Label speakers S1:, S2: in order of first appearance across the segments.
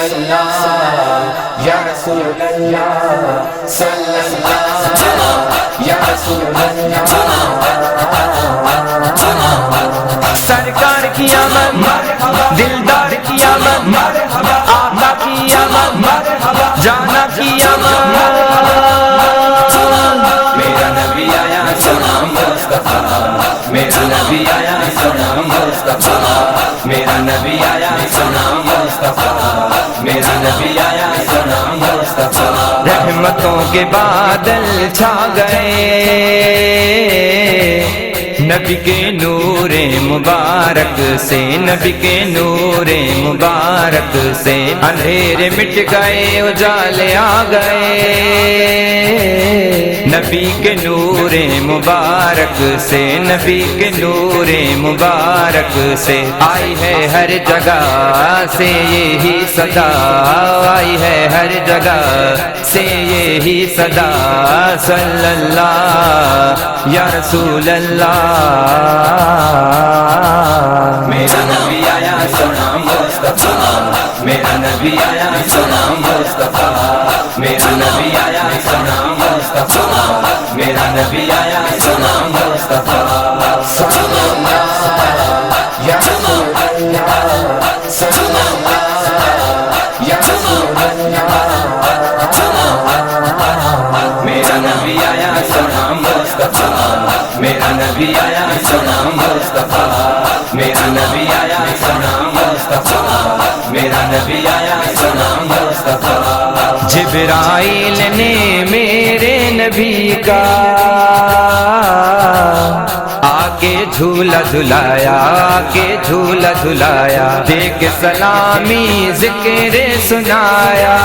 S1: اللہ یا رسول اللہ صلی اللہ یا رسول اللہ۔
S2: سرکار کی آمد، دلدار کی آمد، آقا کی آمد، جانا کی آمد۔
S1: میرا نبی آیا سلام مصطفیٰ، میرا نبی آیا سلام مصطفیٰ، میرا نبی آیا سلام مصطفیٰ، میرا نبی آیا سلام مصطفیٰ۔
S2: رحمتوں کے بادل چھا گئے، نبی کے نور مبارک سے، نبی کے نور مبارک سے اندھیرے مٹ گئے، اجالے آ گئے۔ نبی کے نور مبارک سے، نبی کے نور مبارک سے آئی ہے ہر جگہ سے یہی صدا، آئی ہے ہر جگہ سے یہی صدا، صلی اللہ یا رسول اللہ۔
S1: میرا نبی آیا سلام مصطفیٰ، میرا نبی آیا سلام مصطفیٰ، میرا نبی آیا سلام مصطفیٰ، میرا نبی آیا سلام مصطفیٰ۔ صلی اللہ یا رسول اللہ صلی اللہ یا رسول اللہ۔ میرا نبی آیا سلام مصطفیٰ، میرا نبی آیا سلام مصطفیٰ، میرا نبی آیا سلام مصطفیٰ، میرا نبی آیا سلام مصطفیٰ۔
S2: جبرائیل نے میرے نبی کا آکے جھولا جھلایا، آکے جھولا جھلایا، دیکھ سلامی ذکر سنایا،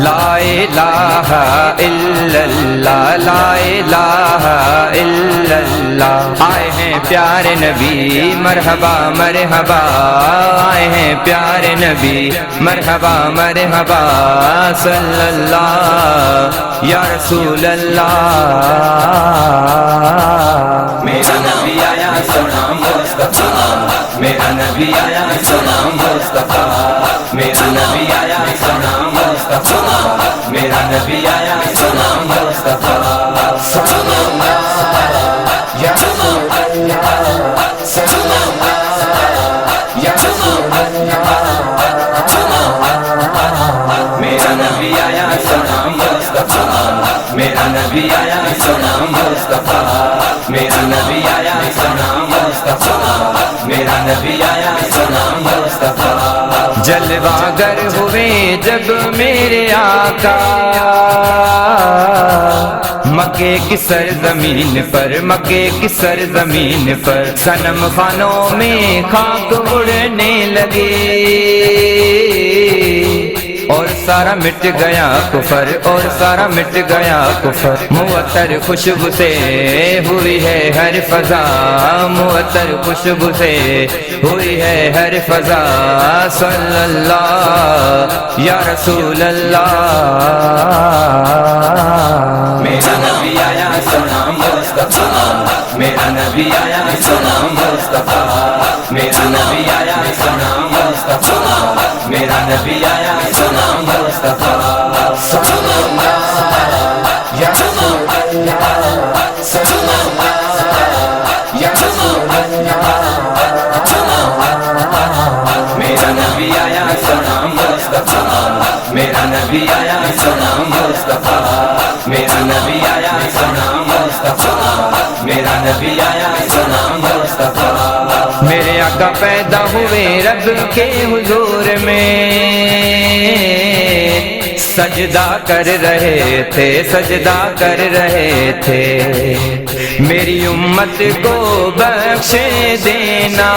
S2: لا الہ الا اللہ، لا الہ الا اللہ۔ آئے ہیں پیارے نبی مرحبا مرحبا، آئے ہیں پیارے نبی مرحبا مرحبا، صلی اللہ یا رسول اللہ۔
S1: میرا نبی آیا سلام مصطفیٰ، میرا نبی آیا سلام مصطفیٰ، میرا نبی آیا سلام مصطفیٰ، میرا نبی آیا سلام مصطفیٰ۔ صلی اللہ یا رسول اللہ صلی اللہ یا رسول اللہ۔ میرا نبی آیا سلام مصطفیٰ، میرا نبی آیا سلام مصطفیٰ، میرا نبی آیا سلام مصطفیٰ، میرا نبی آیا سلام مصطفیٰ۔
S2: جلوہ گر ہوئے جب میرے آقا مکے کی سرزمین پر، مکے کی سرزمین پر صنم خانوں میں خاک اڑنے لگے، اور سارا مٹ گیا کفر، اور سارا مٹ گیا کفر۔ معطر خوشبو سے ہوئی ہے ہر فضا، معطر خوشبو سے ہوئی ہے ہر فضا، صلی اللہ یا رسول اللہ۔
S1: میرا نبی آیا سلام مصطفیٰ، میرا نبی آیا سلام مصطفیٰ، میرا نبی آیا سلام مصطفیٰ، میرا نبی آیا سلام مصطفیٰ۔ صلی اللہ یا رسول اللہ صلی اللہ یا رسول اللہ۔ میرا نبی آیا سلام مصطفیٰ، میرا نبی آیا سلام مصطفیٰ، میرا نبی آیا سلام مصطفیٰ، میرا نبی آیا سلام مصطفیٰ۔
S2: میرے آقا پیدا ہوئے رب کے حضور میں، سجدہ کر رہے تھے، سجدہ کر رہے تھے، میری امت کو بخش دینا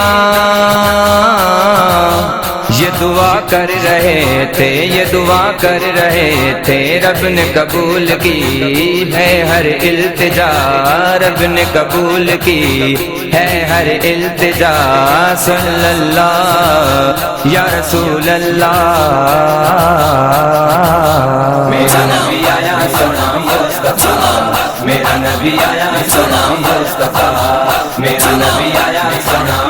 S2: یہ دعا کر رہے تھے، یہ دعا کر رہے تھے۔ رب نے قبول کی ہے ہر التجا، رب نے قبول کی ہے ہر التجا، صلی اللہ یا رسول اللہ۔
S1: میرا نبی آیا سلام مصطفیٰ، میرا نبی آیا سلام مصطفیٰ، میرا نبی آیا سلام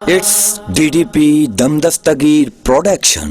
S3: It's DDP Damdastagir Production.